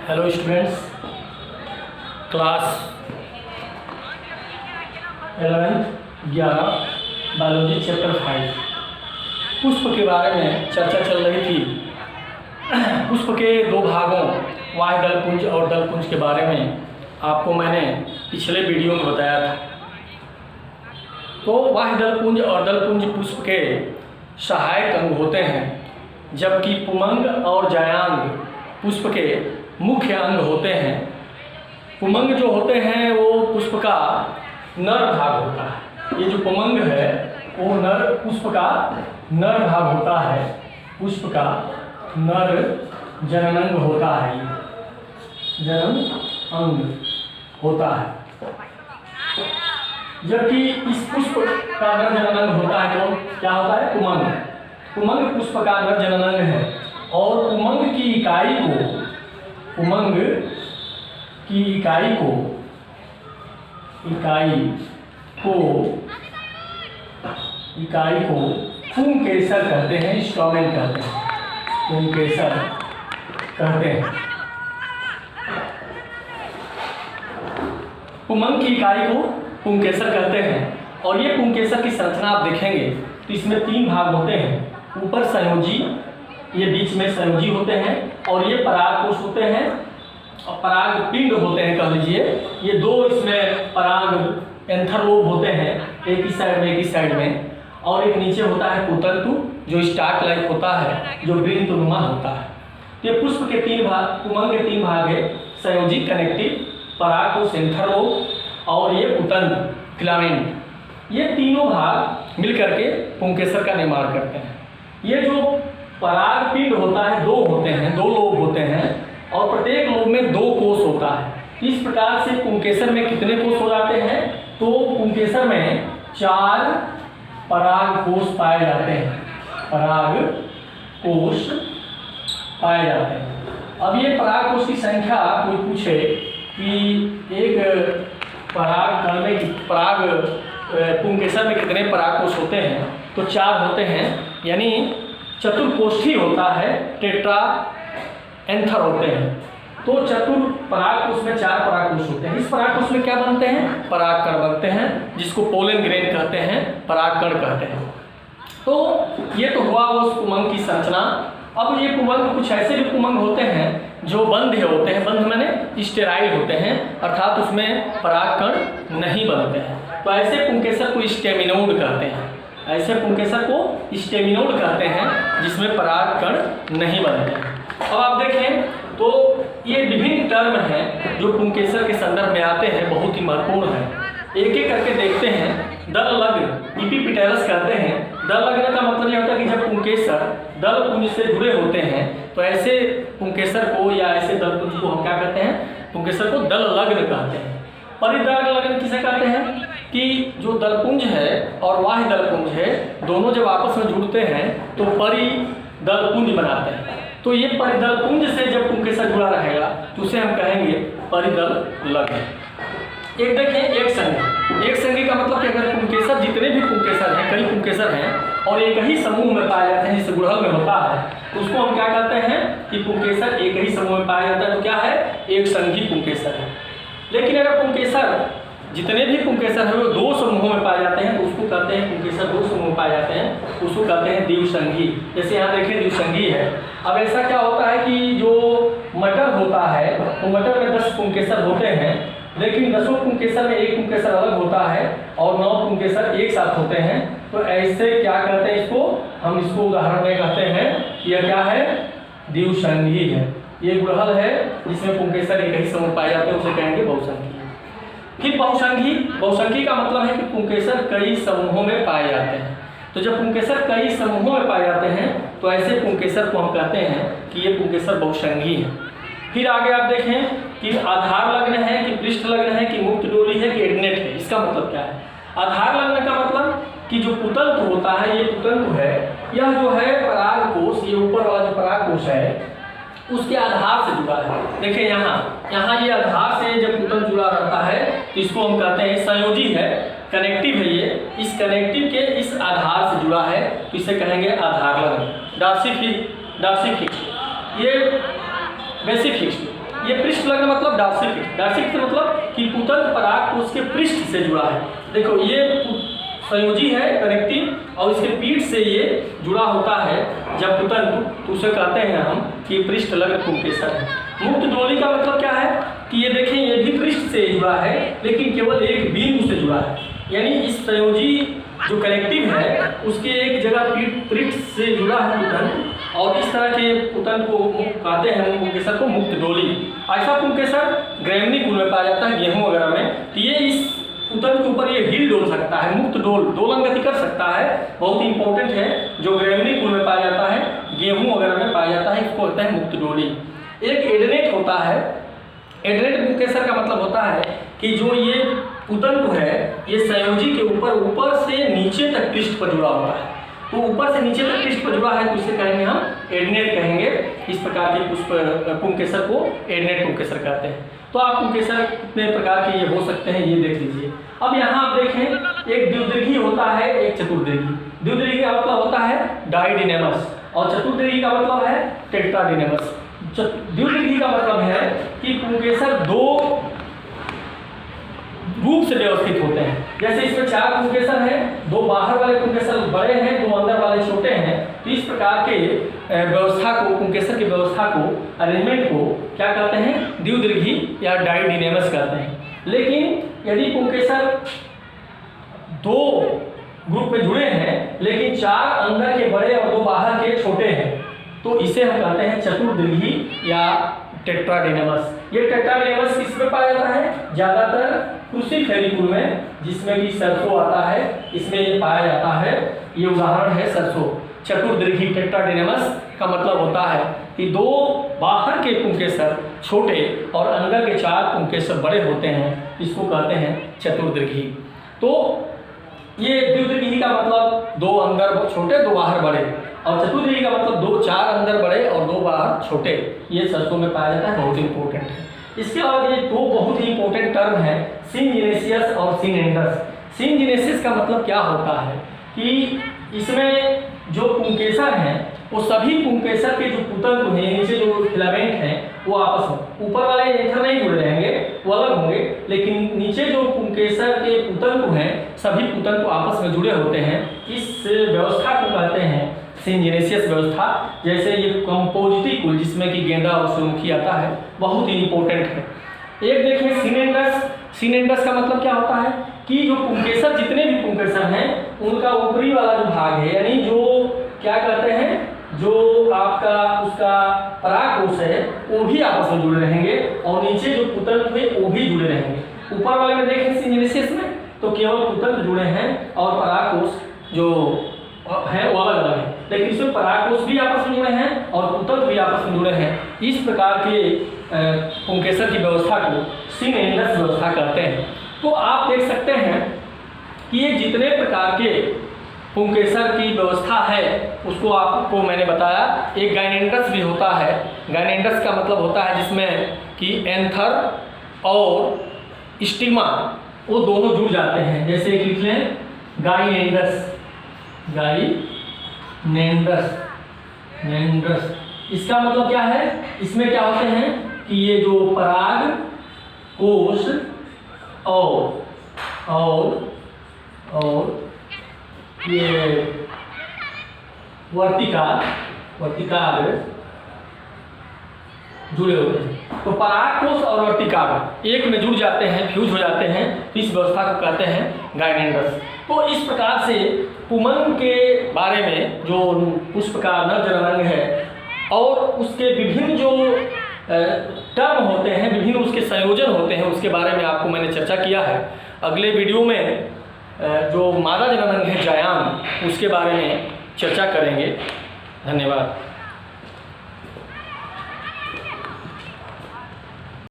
Hello students, class 11 biology chapter 5 पुष्प के बारे में चर्चा चल रही थी। पुष्प के दो भागों बाह्य दलपुंज और दलपुंज के बारे में आपको मैंने पिछले वीडियो में बताया था। तो बाह्य दलपुंज और दलपुंज पुष्प के सहायक अंग होते हैं, जबकि पुमंग और जायांग पुष्प के मुख्य अंग होते हैं। पुमंग जो होते हैं वो पुष्प का नर भाग होता है। ये जो पुमंग है वो पुष्प का नर भाग होता है, पुष्प का नर जननांग होता है, जनन अंग होता है। जबकि इस पुष्प का नर जननांग होता है तो क्या होता है? पुमंग। पुमंग पुष्प का नर जननांग है और पुमंग की इकाई को पुंकेसर कहते हैं, स्टोमेन कहते हैं, पुंकेसर कहते हैं। पुमंग की इकाई को पुंकेसर कहते हैं और ये पुंकेसर की संरचना आप देखेंगे तो इसमें 3 भाग होते हैं। ऊपर संयोजी, ये बीच में संयोजी होते हैं और ये परागकोश होते हैं और पराग पिंड होते हैं कह लीजिए। ये 2 इसमें पराग एंथरलोब होते हैं, एक ही साइड में एक ही साइड में, और एक नीचे होता है पुतंतु जो स्टार्क लाइक होता है, जो वृंतनुमा होता है। ये पुष्प के 3 भाग, पुमंग के 3 भाग है, संयोजी कनेक्टिव, परागकोश एंथरलोब और ये पुतंतु फिलामेंट। ये तीनों भाग मिलकर के पुंकेसर का निर्माण करते हैं। ये जो पराग पिंड होता है 2 होते हैं, 2 लोब होते हैं और प्रत्येक लोब में 2 कोष होता है। इस प्रकार से पुंकेसर में कितने कोष हो जाते हैं? तो पुंकेसर में 4 पराग कोष पाए जाते हैं, पराग कोष पाए जाते हैं। अब ये पराग कोष की संख्या कोई पूछे कि एक पराग कण में पुंकेसर में कितने पराग कोष होते हैं, तो 4 होते हैं, यानी चतुर्कोष्ठी होता है, टेट्रा एंथर होते हैं। तो चतुर परागकोश में 4 परागकोश होते हैं। इस परागकोश में क्या बनते हैं? परागकण बनते हैं, जिसको पोलन ग्रेन कहते हैं, परागकण कहते हैं। तो ये तो हुआ उस पुमंग की संरचना। अब ये पुमंग, कुछ ऐसे भी पुमंग होते हैं जो बंध होते हैं, बंध माने स्टेराइल होते हैं, अर्थात उसमें परागकण नहीं बनते हैं। तो ऐसे पुंकेसर को स्टेमिनोड कहते हैं, ऐसे पुंकेसर को स्टेमिनोड कहते हैं जिसमें परागकण नहीं बनते हैं। अब आप देखें तो ये विभिन्न टर्म हैं जो पुंकेसर के संदर्भ में आते हैं, बहुत ही महत्वपूर्ण है। एक एक करके देखते हैं। दल लग्न, इपिपिटेरस कहते हैं। दल लग्न का मतलब यह होता है कि जब पुंकेसर दल पुंज से जुड़े होते हैं तो ऐसे पुंकेसर को या ऐसे दल पुंज को हम क्या कहते हैं? पुंकेसर को दल लग्न कहते हैं। परिदल लग्न किसे कहते हैं? कि जो दलपुंज है और बाह्य दलपुंज है, दोनों जब आपस में जुड़ते हैं तो परिदलपुंज बनाते हैं। तो ये परिदलपुंज से जब पुंकेसर जुड़ा रहेगा तो उसे हम कहेंगे परिदल लग्न। एक देखिए एक संगी का मतलब कि अगर पुंकेसर, जितने भी पुंकेसर हैं, कई पुंकेसर हैं और एक ही समूह में पाए जाते हैं, जैसे गुड़हल में होता है, तो उसको हम क्या कहते हैं कि पुंकेसर एक ही समूह में पाया जाता है, तो क्या है? एक संगी पुंकेसर है। लेकिन अगर पुंकेसर, जितने भी पुंकेसर हैं वो 2 समूहों में पाए जाते हैं तो उसको कहते हैं, पुंकेसर 2 समूह में पाए जाते हैं, उसको कहते हैं द्विसंगी। जैसे यहाँ देखें द्विसंगी है। अब ऐसा क्या होता है कि जो मटर होता है तो मटर में 10 पुंकेसर होते हैं, लेकिन 10 पुंकेसर में एक पुंकेसर अलग होता है और 9 पुंकेसर एक साथ होते हैं। तो ऐसे क्या कहते हैं इसको? हम इसको उदाहरण में कहते हैं कि यह क्या है? द्विसंगी है। ये गुड़हल है जिसमें पुंकेसर एक ही समूह पाए जाते हैं, उसे कहेंगे बहुसंगी। फिर बहुसंगी का मतलब है कि पुंकेसर कई समूहों में पाए जाते हैं। तो जब पुंकेसर कई समूहों में पाए जाते हैं तो ऐसे पुंकेसर को हम कहते हैं कि ये पुंकेसर बहुसंगी है। फिर आगे आप देखें कि आधार लग्न है कि पृष्ठ लग्न है कि मुक्त डोली है कि एडनेट है। इसका मतलब क्या है? आधार लग्न का मतलब कि जो पुतंतु होता है, ये पुतंतु है, यह जो है परागकोश, ये ऊपर वाला जो परागकोश है उसके आधार से जुड़ा है। देखिए यहाँ ये आधार से जब पुतंतु जुड़ा रहता है तो इसको हम कहते हैं संयोजी है, कनेक्टिव है। ये इस कनेक्टिव के इस आधार से जुड़ा है तो इसे कहेंगे आधार लग्न। डार्सी फिक्स, ये बेसिक फिक्स, ये पृष्ठ लग्न मतलब डार्सिक। डार्सिक मतलब कि पुतंत पराग कोश के पृष्ठ से जुड़ा है। देखो ये संयोजी है कनेक्टिव और इसके पीठ से ये जुड़ा होता है जब पुतंत, तो उसे कहते हैं हम कि पृष्ठ लग्न पुंकेसर है। मुक्त डोली का मतलब क्या है कि ये देखें ये भी पृष्ठ से जुड़ा है लेकिन केवल एक बिंदु से जुड़ा है, यानी इस संयोजी जो कनेक्टिव है उसके एक जगह पृष्ठ से जुड़ा है पुतंत, और इस तरह के पुतंत को कहते हैं पुंकेसर को मुक्त डोली। ऐसा पुंकेसर ग्रैमनी कुल में पाया जाता है गेहूं वगैरह में, तो ये इस पुतंत के ऊपर ये हिल डोल सकता है, मुक्त दोलन गति कर सकता है, बहुत ही इंपॉर्टेंट है, जो ग्रैमनी कुल में पाया जाता है, गेहूं वगैरह में पाया जाता है, इसको कहते हैं मुक्त डोली। एक एडनेट होता है। एडनेट पुंकेसर का मतलब होता है कि जो ये पुतंत है ये संयोजी के ऊपर से नीचे तक पृष्ठ पर जुड़ा होता है, तो ऊपर से नीचे तक पृष्ठ पर जुड़ा है तो इसे कहेंगे हम एडनेट कहेंगे। इस प्रकार के पुष्प पुंकेसर को एडनेट पुंकेसर कहते हैं। तो आप पुंकेसर कितने प्रकार के ये हो सकते हैं ये देख लीजिए। अब यहाँ आप देखें एक द्विदीर्घी होता है, एक चतुर्दीर्घी। द्विदीर्घी का मतलब होता है डाइडिनेमस और चतुर्दीर्घी का मतलब है टेट्राडिनेमस। द्विदीर्घी का मतलब है कि पुंकेसर दो रूप से व्यवस्थित होते हैं। जैसे इसमें 4 पुंकेसर हैं, 2 बाहर वाले पुंकेसर बड़े हैं, 2 अंदर वाले छोटे हैं। तो इस प्रकार के व्यवस्था को, पुंकेसर की व्यवस्था को, अरेंजमेंट को क्या कहते हैं? द्विदीर्घी या डाइडिनेमस कहते हैं। लेकिन यदि पुंकेसर 2 ग्रुप में जुड़े हैं लेकिन 4 अंदर के बड़े और 2 बाहर के छोटे हैं तो इसे हम कहते हैं चतुर्दीर्घी या टेट्राडिनेमस। ये टेट्राडिनेमस किसमें पाया जाता है? ज्यादातर क्रूसीफेरी कुल में, जिसमें कि सरसों आता है, इसमें ये पाया जाता है। ये उदाहरण है सरसों। चतुर्दीर्घी टेट्राडिनेमस का मतलब होता है कि 2 बाहर के पुंकेसर छोटे और अंदर के 4 पुंकेसर बड़े होते हैं, इसको कहते हैं चतुर्दीर्घी। तो ये द्विदीर्घी का मतलब 2 अंदर छोटे 2 बाहर बड़े, और चतुर्दीर्घी का मतलब 4 अंदर बड़े और 2 बाहर छोटे। ये सरसों में पाया जाता है, बहुत इंपॉर्टेंट है। इसके बाद ये 2 बहुत ही इंपॉर्टेंट टर्म है, सिनजीनेसियस और सिनेंडस। सिनजीनेसिस का मतलब क्या होता है कि इसमें जो पुंकेसर हैं वो सभी पुंकेसर के जो पुतंत हैं, नीचे जो फिलामेंट हैं वो आपस में, ऊपर वाले एंथर नहीं जुड़े रहेंगे, वो अलग होंगे, लेकिन नीचे जो पुंकेसर के पुतंत हैं सभी पुतंत आपस में जुड़े होते हैं। इस व्यवस्था को कहते हैं सिनजीनेसियस व्यवस्था। जैसे ये कंपोजिटी कुल जिसमें कि गेंदा और सूर्यमुखी आता है, बहुत ही इंपॉर्टेंट है। एक देखिए सिनेंडस। सिनेंडस का मतलब क्या होता है कि जो पुंकेसर, जितने भी पुंकेसर हैं उनका ऊपरी वाला जो भाग है, यानी जो क्या कहते हैं, जो आपका उसका परागकोश है वो भी आपस में जुड़े रहेंगे और नीचे जो पुतंत हुए वो भी जुड़े रहेंगे। ऊपर वाले में देखें सिनजीनेसिस में तो केवल पुतंत जुड़े हैं और परागकोश जो है वो अलग अलग है, लेकिन इसमें परागकोश भी आपस में जुड़े हैं और पुतंत भी आपस में जुड़े हैं। इस प्रकार के पुंकेसर की व्यवस्था को सिनेंडस व्यवस्था कहते हैं। तो आप देख सकते हैं कि ये जितने प्रकार के पुंकेसर की व्यवस्था है उसको आपको मैंने बताया। एक गाइनेंडस भी होता है। गाइनेंडस का मतलब होता है जिसमें कि एंथर और स्टिग्मा वो दोनों जुड़ जाते हैं। जैसे एक लिख लें गाइनेंडस, गाइनेंडस, नेंडस। इसका मतलब क्या है? इसमें क्या होते हैं कि ये जो पराग कोश और ये वर्तिकाग्र जुड़े होते हैं। तो परागकोश और वर्तिकाग्र एक में जुड़ जाते हैं, फ्यूज हो जाते हैं, तो इस व्यवस्था को कहते हैं गाइनेंडस। तो इस प्रकार से पुमंग के बारे में जो पुष्प का नर जननांग है और उसके विभिन्न जो टर्म होते हैं, विभिन्न उसके संयोजन होते हैं, उसके बारे में आपको मैंने चर्चा किया है। अगले वीडियो में जो मादा जननांग है जायान, उसके बारे में चर्चा करेंगे। धन्यवाद।